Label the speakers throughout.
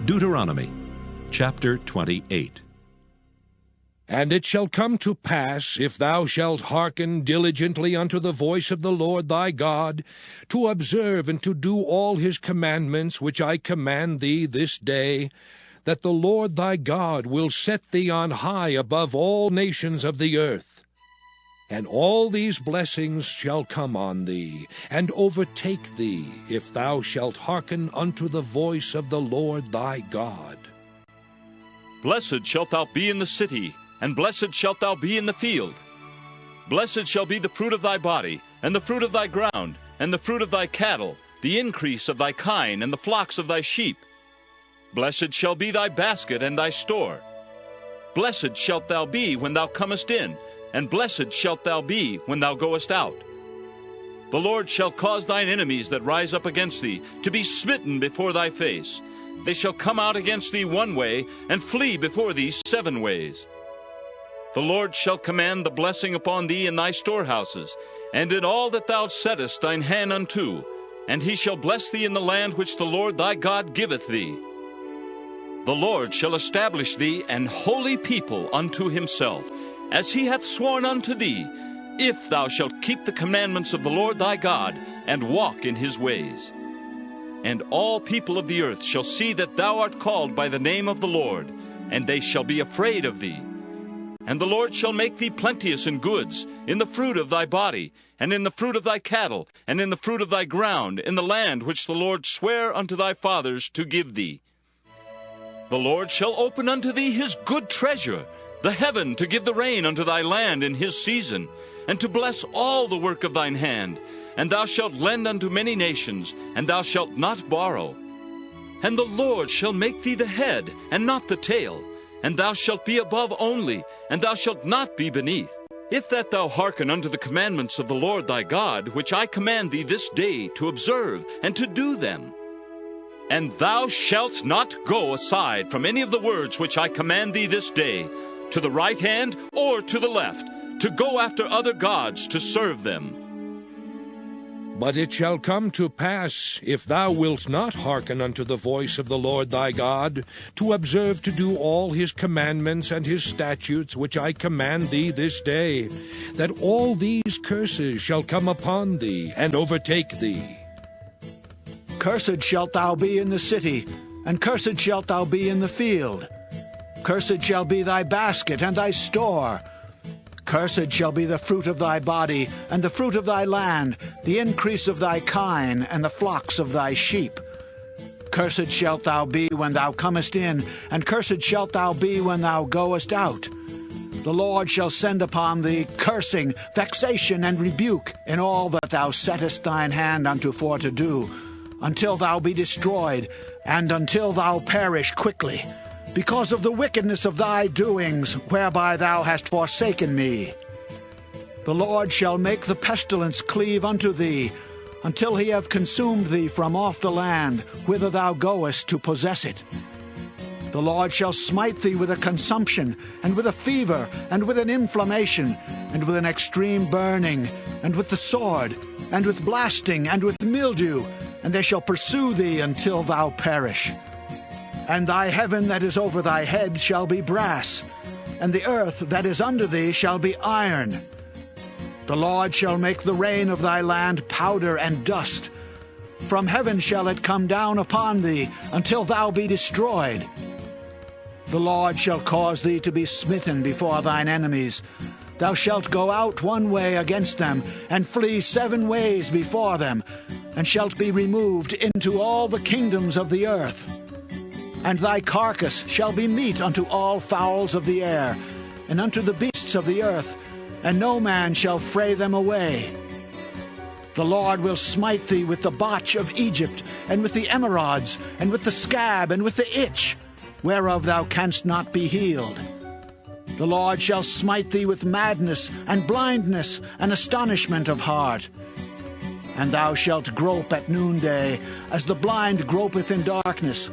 Speaker 1: Deuteronomy chapter 28.
Speaker 2: And it shall come to pass, if thou shalt hearken diligently unto the voice of the Lord thy God, to observe and to do all his commandments which I command thee this day, that the Lord thy God will set thee on high above all nations of the earth. And all these blessings shall come on thee, and overtake thee, if thou shalt hearken unto the voice of the Lord thy God.
Speaker 3: Blessed shalt thou be in the city, and blessed shalt thou be in the field. Blessed shall be the fruit of thy body, and the fruit of thy ground, and the fruit of thy cattle, the increase of thy kine, and the flocks of thy sheep. Blessed shall be thy basket and thy store. Blessed shalt thou be when thou comest in, and blessed shalt thou be when thou goest out. The Lord shall cause thine enemies that rise up against thee to be smitten before thy face. They shall come out against thee one way, and flee before thee 7 ways. The Lord shall command the blessing upon thee in thy storehouses, and in all that thou settest thine hand unto, and he shall bless thee in the land which the Lord thy God giveth thee. The Lord shall establish thee an holy people unto himself, as he hath sworn unto thee, if thou shalt keep the commandments of the Lord thy God, and walk in his ways. And all people of the earth shall see that thou art called by the name of the Lord, and they shall be afraid of thee. And the Lord shall make thee plenteous in goods, in the fruit of thy body, and in the fruit of thy cattle, and in the fruit of thy ground, in the land which the Lord sware unto thy fathers to give thee. The Lord shall open unto thee his good treasure, the heaven, to give the rain unto thy land in his season, and to bless all the work of thine hand. And thou shalt lend unto many nations, and thou shalt not borrow. And the Lord shall make thee the head, and not the tail, and thou shalt be above only, and thou shalt not be beneath. If that thou hearken unto the commandments of the Lord thy God, which I command thee this day to observe and to do them. And thou shalt not go aside from any of the words which I command thee this day, to the right hand or to the left, to go after other gods to serve them.
Speaker 2: But it shall come to pass, if thou wilt not hearken unto the voice of the Lord thy God, to observe to do all his commandments and his statutes which I command thee this day, that all these curses shall come upon thee and overtake thee.
Speaker 4: Cursed shalt thou be in the city, and cursed shalt thou be in the field. Cursed shall be thy basket and thy store. Cursed shall be the fruit of thy body, and the fruit of thy land, the increase of thy kine, and the flocks of thy sheep. Cursed shalt thou be when thou comest in, and cursed shalt thou be when thou goest out. The Lord shall send upon thee cursing, vexation, and rebuke in all that thou settest thine hand unto for to do, until thou be destroyed, and until thou perish quickly, because of the wickedness of thy doings, whereby thou hast forsaken me. The Lord shall make the pestilence cleave unto thee, until he have consumed thee from off the land, whither thou goest to possess it. The Lord shall smite thee with a consumption, and with a fever, and with an inflammation, and with an extreme burning, and with the sword, and with blasting, and with mildew, and they shall pursue thee until thou perish. And thy heaven that is over thy head shall be brass, and the earth that is under thee shall be iron. The Lord shall make the rain of thy land powder and dust. From heaven shall it come down upon thee, until thou be destroyed. The Lord shall cause thee to be smitten before thine enemies. Thou shalt go out one way against them, and flee 7 ways before them, and shalt be removed into all the kingdoms of the earth. And thy carcass shall be meat unto all fowls of the air, and unto the beasts of the earth, and no man shall fray them away. The Lord will smite thee with the botch of Egypt, and with the emerods, and with the scab, and with the itch, whereof thou canst not be healed. The Lord shall smite thee with madness, and blindness, and astonishment of heart. And thou shalt grope at noonday, as the blind gropeth in darkness.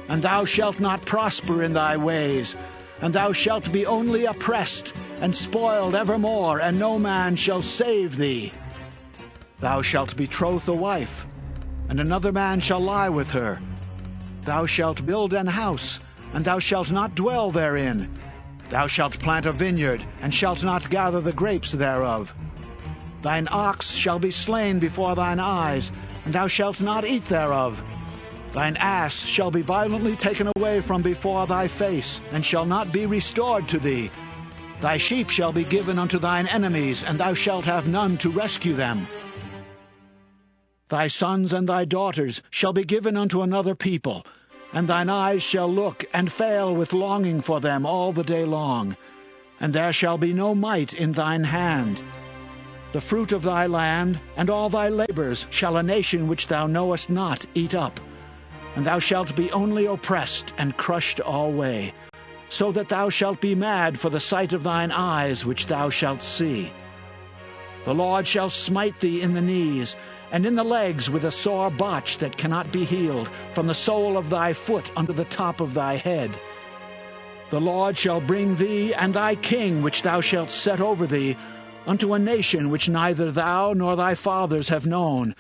Speaker 4: And thou shalt not prosper in thy ways, and thou shalt be only oppressed, and spoiled evermore, and no man shall save thee. Thou shalt betroth a wife, and another man shall lie with her. Thou shalt build an house, and thou shalt not dwell therein. Thou shalt plant a vineyard, and shalt not gather the grapes thereof. Thine ox shall be slain before thine eyes, and thou shalt not eat thereof. Thine ass shall be violently taken away from before thy face, and shall not be restored to thee. Thy sheep shall be given unto thine enemies, and thou shalt have none to rescue them. Thy sons and thy daughters shall be given unto another people, and thine eyes shall look and fail with longing for them all the day long. And there shall be no might in thine hand. The fruit of thy land and all thy labors shall a nation which thou knowest not eat up. And thou shalt be only oppressed and crushed alway, so that thou shalt be mad for the sight of thine eyes which thou shalt see. The Lord shall smite thee in the knees, and in the legs with a sore botch that cannot be healed, from the sole of thy foot unto the top of thy head. The Lord shall bring thee and thy king which thou shalt set over thee unto a nation which neither thou nor thy fathers have known,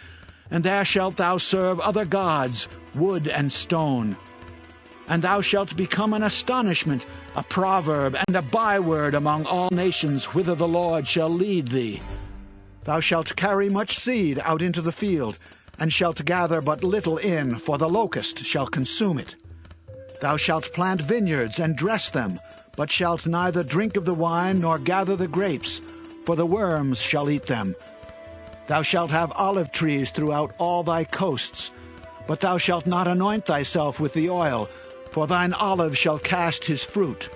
Speaker 4: and there shalt thou serve other gods, wood and stone. And thou shalt become an astonishment, a proverb, and a byword among all nations whither the Lord shall lead thee. Thou shalt carry much seed out into the field, and shalt gather but little in, for the locust shall consume it. Thou shalt plant vineyards and dress them, but shalt neither drink of the wine nor gather the grapes, for the worms shall eat them. Thou shalt have olive trees throughout all thy coasts, but thou shalt not anoint thyself with the oil, for thine olive shall cast his fruit.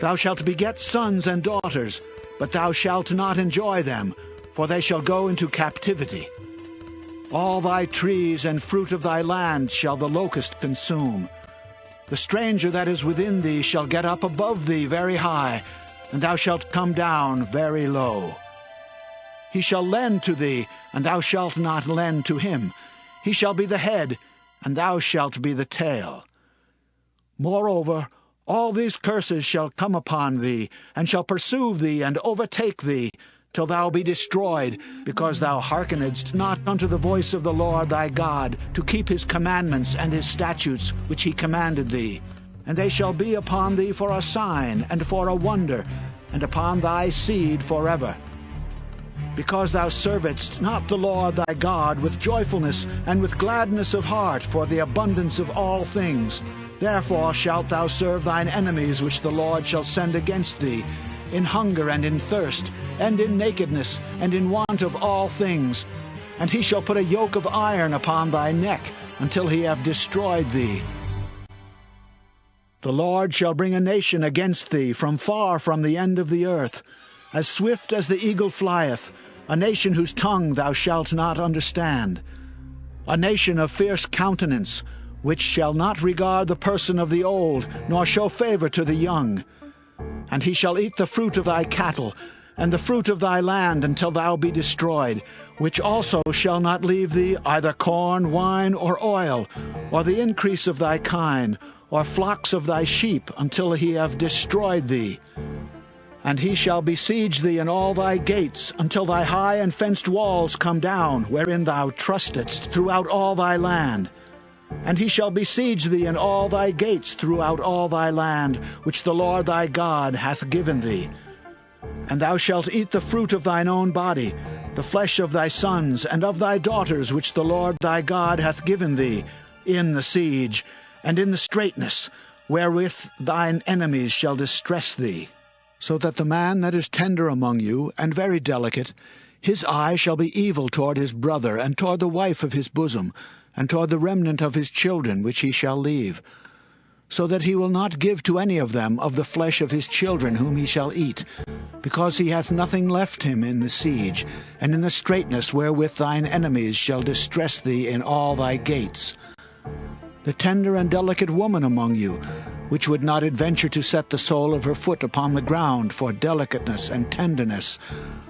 Speaker 4: Thou shalt beget sons and daughters, but thou shalt not enjoy them, for they shall go into captivity. All thy trees and fruit of thy land shall the locust consume. The stranger that is within thee shall get up above thee very high, and thou shalt come down very low. He shall lend to thee, and thou shalt not lend to him. He shall be the head, and thou shalt be the tail. Moreover, all these curses shall come upon thee, and shall pursue thee and overtake thee, till thou be destroyed, because thou hearkenedst not unto the voice of the Lord thy God, to keep his commandments and his statutes which he commanded thee. And they shall be upon thee for a sign and for a wonder, and upon thy seed forever. Because thou servedst not the Lord thy God with joyfulness and with gladness of heart for the abundance of all things, therefore shalt thou serve thine enemies which the Lord shall send against thee, in hunger and in thirst, and in nakedness, and in want of all things. And he shall put a yoke of iron upon thy neck, until he have destroyed thee. The Lord shall bring a nation against thee from far from the end of the earth, as swift as the eagle flieth, a nation whose tongue thou shalt not understand, a nation of fierce countenance, which shall not regard the person of the old, nor show favor to the young. And he shall eat the fruit of thy cattle, and the fruit of thy land, until thou be destroyed, which also shall not leave thee either corn, wine, or oil, or the increase of thy kine, or flocks of thy sheep, until he have destroyed thee. And he shall besiege thee in all thy gates, until thy high and fenced walls come down, wherein thou trustedst throughout all thy land. And he shall besiege thee in all thy gates throughout all thy land, which the Lord thy God hath given thee. And thou shalt eat the fruit of thine own body, the flesh of thy sons and of thy daughters, which the Lord thy God hath given thee, in the siege, and in the straitness, wherewith thine enemies shall distress thee. So that the man that is tender among you, and very delicate, his eye shall be evil toward his brother, and toward the wife of his bosom, and toward the remnant of his children which he shall leave, so that he will not give to any of them of the flesh of his children whom he shall eat, because he hath nothing left him in the siege, and in the straitness wherewith thine enemies shall distress thee in all thy gates. The tender and delicate woman among you, which would not adventure to set the sole of her foot upon the ground for delicateness and tenderness,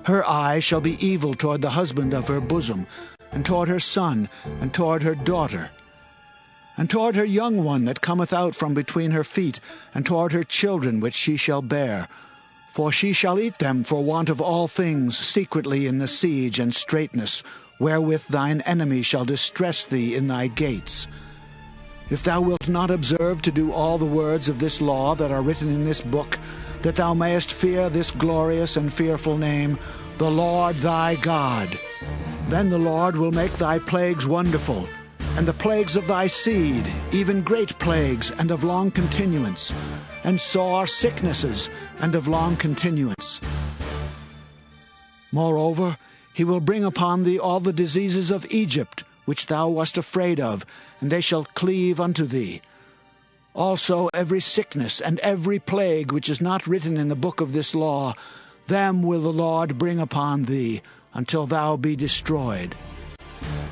Speaker 4: her eye shall be evil toward the husband of her bosom, and toward her son, and toward her daughter, and toward her young one that cometh out from between her feet, and toward her children which she shall bear. For she shall eat them for want of all things secretly in the siege and straitness, wherewith thine enemy shall distress thee in thy gates. if thou wilt not observe to do all the words of this law that are written in this book, that thou mayest fear this glorious and fearful name, the Lord thy God. Then the Lord will make thy plagues wonderful, and the plagues of thy seed, even great plagues and of long continuance, and sore sicknesses and of long continuance. Moreover, he will bring upon thee all the diseases of Egypt, which thou wast afraid of, and they shall cleave unto thee. Also every sickness and every plague which is not written in the book of this law, them will the Lord bring upon thee, until thou be destroyed.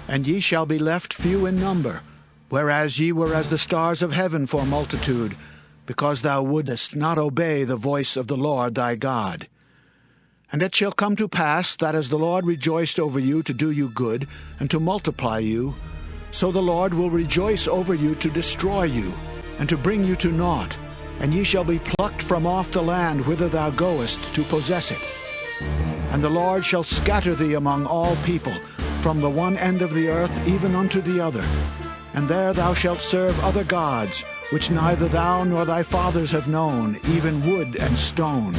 Speaker 4: And ye shall be left few in number, whereas ye were as the stars of heaven for multitude, because thou wouldest not obey the voice of the Lord thy God. And it shall come to pass that as the Lord rejoiced over you to do you good, and to multiply you, so the Lord will rejoice over you to destroy you, and to bring you to naught, and ye shall be plucked from off the land whither thou goest to possess it. And the Lord shall scatter thee among all people, from the one end of the earth even unto the other. And there thou shalt serve other gods, which neither thou nor thy fathers have known, even wood and stone.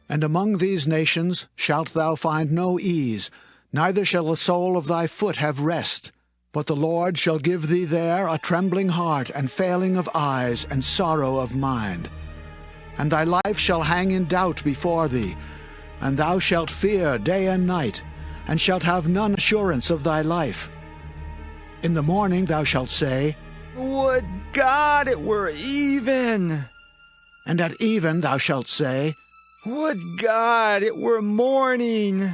Speaker 4: And among these nations shalt thou find no ease, neither shall the sole of thy foot have rest. But the Lord shall give thee there a trembling heart, and failing of eyes, and sorrow of mind. And thy life shall hang in doubt before thee, and thou shalt fear day and night, and shalt have none assurance of thy life. In the morning thou shalt say,
Speaker 5: Would God it were even!
Speaker 4: And at even thou shalt say,
Speaker 5: Would God it were morning!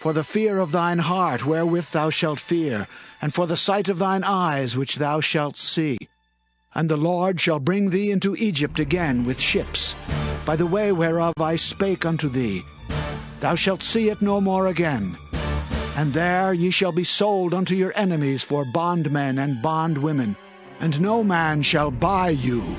Speaker 4: For the fear of thine heart wherewith thou shalt fear, and for the sight of thine eyes which thou shalt see. And the Lord shall bring thee into Egypt again with ships, by the way whereof I spake unto thee. Thou shalt see it no more again. And there ye shall be sold unto your enemies for bondmen and bondwomen, and no man shall buy you.